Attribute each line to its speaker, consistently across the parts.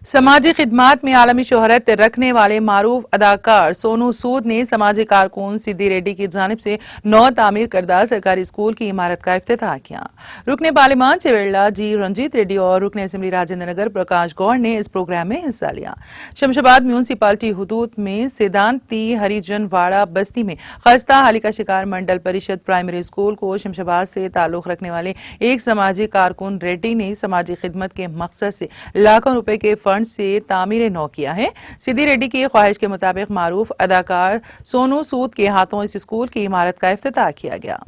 Speaker 1: समाजी खिदमात में आलमी शोहरत रखने वाले मारूफ अदाकार सोनू सूद ने समाजी कारकुन सिद्दी रेड्डी की जानिब से नौ तामीर करदा सरकारी स्कूल की इमारत का इफ्तिताह किया। रुकने पार्लिमान चेवेला जी रंजीत रेड्डी और रुकने असेंबली राजेंद्र नगर प्रकाश गौड़ ने इस प्रोग्राम में हिस्सा लिया। शमशाबाद म्यूनसिपालिटी हुदूद में सिद्धांती हरिजनवाड़ा बस्ती में खस्ता हाली का शिकार मंडल परिषद प्राइमरी स्कूल को शमशाबाद से ताल्लुक रखने वाले एक समाजी कारकुन रेड्डी ने समाजी खिदमत के मकसद से लाखों रुपए के फंड से तामीर नौ किया है। सिद्दी रेड्डी की ख्वाहिश के मुताबिक मारूफ अदाकार सोनू सूद के हाथों इस स्कूल की इमारत का इफ्तिताह किया गया।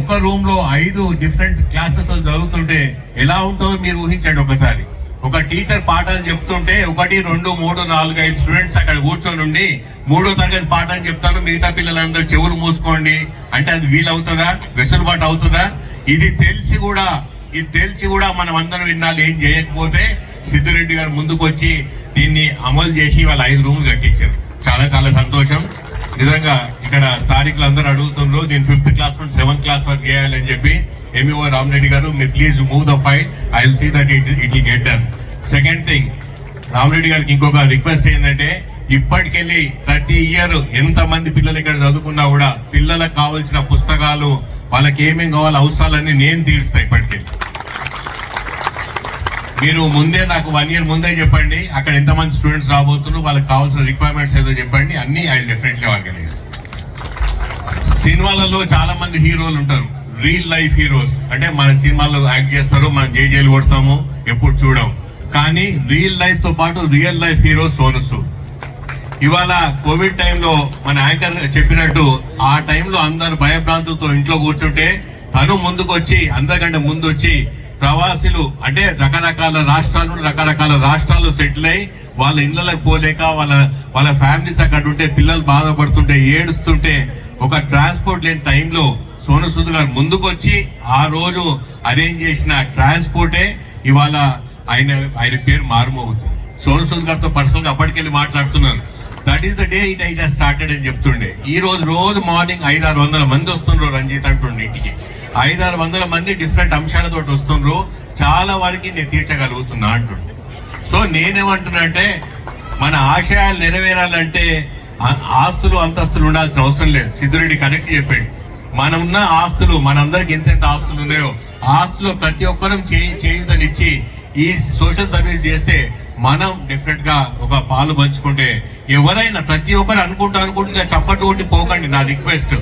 Speaker 2: ఒక రూమ్ లో 5 డిఫరెంట్ క్లాసెస్ చదువుతుంటే ఎలా ఉంటుందో మీరు ఊహించండి ఒకసారి. ఒక టీచర్ పాఠాలు చెప్తుంటే 1 2 3 4 5 స్టూడెంట్స్ అక్కడ కూర్చొని ఉండి 3వ తరగతి పాఠం చెప్తారు, మిగతా పిల్లలందరూ చెవులు మూసుకోండి అంటే అది వీలవుతుందా? వెసులుబాటు అవుతుందా? ఇది తెలిసి కూడా మనం అందరం విన్నాళ్ళు ఏం చేయకపోతే సిద్దిరెడ్డి గారు ముందుకు వచ్చి దీన్ని అమలు చేసి వాళ్ళ 5 రూమ్లు కట్టించారు. చాలా చాలా సంతోషం. నిజంగా ఇక్కడ స్థానికులు అందరూ అడుగుతున్నారు దీన్ని 5th క్లాస్ నుండి 7th క్లాస్ వరకు చేయాలని చెప్పి. ఎంఈఓ రామరెడ్డి గారు మీరు please move the file, I will see that it will get done. Second thing, Ramareddy గారికి ఇంకొక రిక్వెస్ట్ ఏంటంటే ఇప్పటికెళ్ళి ప్రతి ఇయర్ ఎంత మంది పిల్లలు ఇక్కడ చదువుకున్నా కూడా పిల్లలకు కావాల్సిన పుస్తకాలు వాళ్ళకి ఏమేం కావాలో అవసరాలన్నీ నేను తీరుస్తా. ఇప్పటికెళ్ళి మీరు ముందే నాకు 1 year ముందే చెప్పండి అక్కడ ఎంతమంది స్టూడెంట్స్ రాబోతున్నారు, వాళ్ళకి కావాల్సిన రిక్వైర్మెంట్స్ ఏదో చెప్పండి, అన్ని ఐ విల్ డెఫినెట్లీ ఆర్గనైజ్. సినిమాలలో చాలా మంది హీరోలు ఉంటారు, రియల్ లైఫ్ హీరోస్. అంటే మన సినిమాలో యాక్ట్ చేస్తారు, మనం జైలు కొడతాము, ఎప్పుడు చూడం. కానీ రియల్ లైఫ్ తో పాటు real life hero Sonu Sood. ఇవాళ కోవిడ్ టైంలో మన యాంకర్ చెప్పినట్టు ఆ టైంలో అందరు భయభ్రాంతులతో ఇంట్లో కూర్చుంటే తను ముందుకు వచ్చి అందరికంటే ముందు వచ్చి ప్రవాసులు అంటే రకరకాల రాష్ట్రాలు సెటిల్ అయి వాళ్ళ ఇళ్లకు పోలేక వాళ్ళ ఫ్యామిలీస్ అక్కడ ఉంటే పిల్లలు బాధపడుతుంటే ఏడుస్తుంటే ఒక ట్రాన్స్పోర్ట్ లేని టైంలో సోనూ సూద్ గారు ముందుకు వచ్చి ఆ రోజు అరేంజ్ చేసిన ట్రాన్స్పోర్టే ఇవాళ ఆయన పేరు మారుమోగుతుంది. సోనూ సూద్ గారితో పర్సనల్ గా అప్పటికెళ్ళి మాట్లాడుతున్నాను. That is the day it has started అని చెప్తుండే. ఈ రోజు మార్నింగ్ 500-600 మంది వస్తున్నారు రంజిత్ అంటుండే. ఇంటికి 500-600 మంది డిఫరెంట్ అంశాలతో వస్తున్నారు. చాలా వరకు నేను తీర్చగలుగుతున్నా అంటుండే. సో నేనేమంటున్నా అంటే మన ఆశయాలు నెరవేరాలంటే ఆస్తులు అంతస్తులు ఉండాల్సిన అవసరం లేదు. సిద్దిరెడ్డి కరెక్ట్ చెప్పాడు. మన ఉన్న ఆస్తులు మనందరికి ఎంతెంత ఆస్తులు ఉన్నాయో ఆస్తులు ప్రతి ఒక్కరం చేయుతనిచ్చి ఈ సోషల్ సర్వీస్ చేస్తే మనం డెఫినెట్ గా ఒక పాలు పంచుకుంటే ఎవరైనా ప్రతి ఒక్కరు అనుకుంటూ చప్పట్టు కొట్టి పోకండి. నా రిక్వెస్ట్,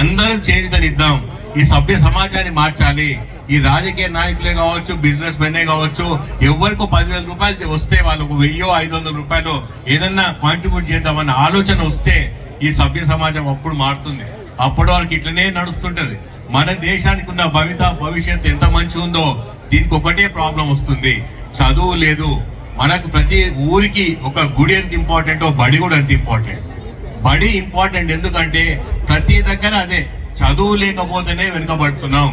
Speaker 2: అందరం చేయుతనిద్దాం. ఈ సభ్య సమాజాన్ని మార్చాలి. ఈ రాజకీయ నాయకులే కావచ్చు, బిజినెస్ మెనే కావచ్చు, ఎవరికో 10,000 రూపాయలు వస్తే వాళ్ళకు 1000-500 రూపాయలు ఏదన్నా కాంట్రిబ్యూట్ చేద్దామన్న ఆలోచన వస్తే ఈ సభ్య సమాజం అప్పుడు మారుతుంది. అప్పటి వరకు ఇట్లనే నడుస్తుంటది. మన దేశానికి ఉన్న భవిష్యత్తు ఎంత మంచి ఉందో దీనికి ఒకటే ప్రాబ్లం వస్తుంది, చదువు లేదు. మనకు ప్రతి ఊరికి ఒక గుడి ఎంత ఇంపార్టెంటో బడి కూడా ఎంత ఇంపార్టెంట్. బడి ఇంపార్టెంట్ ఎందుకంటే ప్రతి దగ్గర అదే, చదువు లేకపోతేనే వెనుకబడుతున్నాం.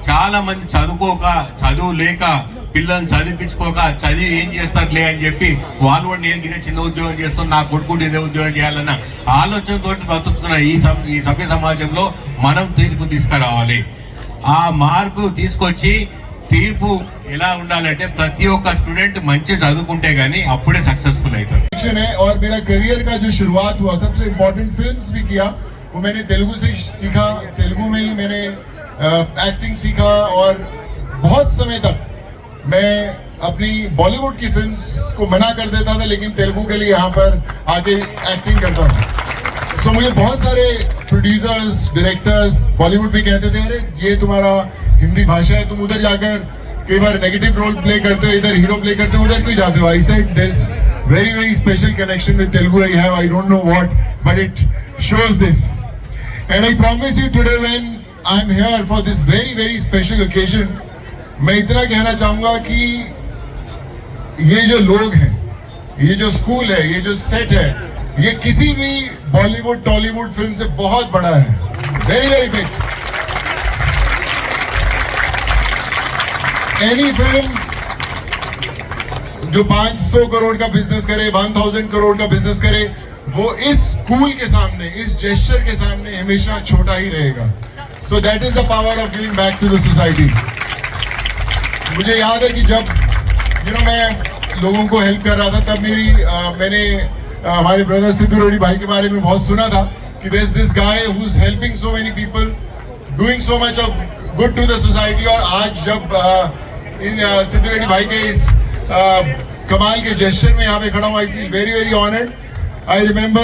Speaker 2: చాలా మంది చదువు లేక పిల్లల్ని చదివించుకోక చదివి ఏం చేస్తారులే అని చెప్పి వాళ్ళు కూడా నేను ఇదే చిన్న ఉద్యోగం చేస్తాను, నా కొడుకు ఇదే ఉద్యోగం చేయాలన్న ఆలోచనతో బతుకుతున్న ఈ సభ్య సమాజంలో మనం తీర్పు తీసుకురావాలి. ఆ మార్పు తీసుకొచ్చి తీర్పు ఎలా ఉండాలంటే ప్రతి ఒక్క స్టూడెంట్ మంచి చదువుకుంటే గానీ అప్పుడే సక్సెస్ఫుల్ అవుతారు.
Speaker 3: और मेरा करियर का जो शुरुआत हुआ, सबसे इम्पोर्टेंट फिल्म्स भी किया वो मैंने तेलुगु से सीखा. तेलुगु में ही मैंने एक्टिंग सीखा और बहुत समय तक मैं अपनी बॉलीवुड की फिल्म्स को मना कर देता था, लेकिन तेलुगु के लिए यहाँ पर आके एक्टिंग करता था. सो मुझे बहुत सारे प्रोड्यूसर्स, डायरेक्टर्स बॉलीवुड में कहते थे, अरे ये तुम्हारा हिंदी भाषा है, तुम उधर जाकर कई बार नेगेटिव रोल प्ले करते हो, इधर हीरो प्ले करते हो, उधर क्यों जाते हो? I said there is very special connection with Telugu I have. I don't know what, but it shows this. And I promise you today when I am here for this very special occasion, मैं इतना कहना चाहूँगा कि ये जो लोग हैं, ये जो स्कूल है, ये जो सेट है, ये किसी भी बॉलीवुड टॉलीवुड फिल्म से बहुत बड़ा है. very big. Any film जो 500 करोड़ का बिजनेस करे, 1000 करोड़ का बिजनेस करे, वो इस स्कूल के सामने, इस जेस्चर के सामने हमेशा छोटा ही रहेगा. So that is the power of giving back to the society. मुझे याद है कि जब मैं लोगों को हेल्प कर रहा था तब मैंने हमारे ब्रदर सिद्धू रेड्डी भाई के बारे में बहुत सुना था कि there is this guy who is helping so many people, doing so much of good to the society. और आज जब इन सिद्धू रेड्डी भाई के इस कमाल के जेस्चर में यहाँ पे खड़ा हूँ, I feel very very honoured. I remember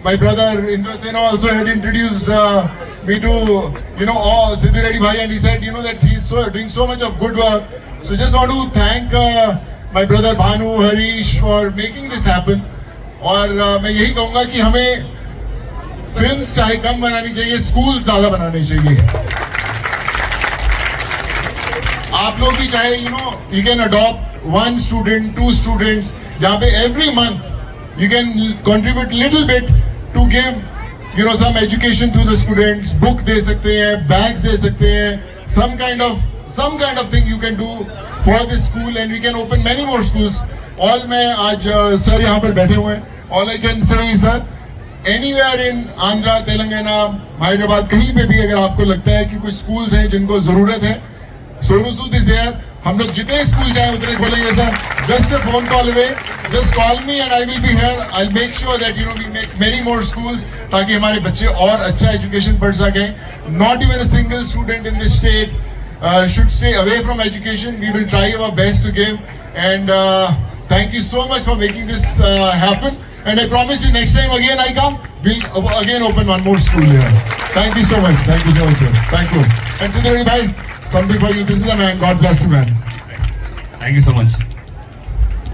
Speaker 3: my brother Indra Sena also had introduced me to Siddhu Reddy bhai, and he said that he's doing so much of good work. So just want to thank my brother Bhanu, Harish for making this happen. और मैं यही कहूँगा कि हमें films चाहे कम बनानी चाहिए, school ज्यादा बनाने चाहिए। आप लोग भी चाहे you can adopt 1 student, 2 students, जहाँ पे every month you can contribute little bit to give some education to the students. book दे सकते हैं, bags दे सकते हैं, some kind of thing you can do for this school, and we can open many more schools. All मैं आज sir यहाँ पर बैठे हुए हैं, all I can say is sir, anywhere in Andhra, Telangana, Hyderabad, कहीं पे भी अगर आपको लगता है कि कुछ schools हैं जिनको जरूरत है, Sonu Sood is there. हम लोग जितने स्कूल जाए उतने खोलेंगे sir. Just a phone call away, just call me and I will be here. I will make sure that we make many more schools, ताकि हमारे बच्चे और अच्छा एजुकेशन पढ़ सकें। Not even a single student in this state should stay away from education. We will try our best to give, and thank you so much for making this happen. And I promise you, next time again I come, we'll again open one more school here. Thank you so much. Thank you so much, sir. Thank you. And Siddhu Reddy bhai, something for you. This is a man. God bless you, man.
Speaker 4: Thank you so much.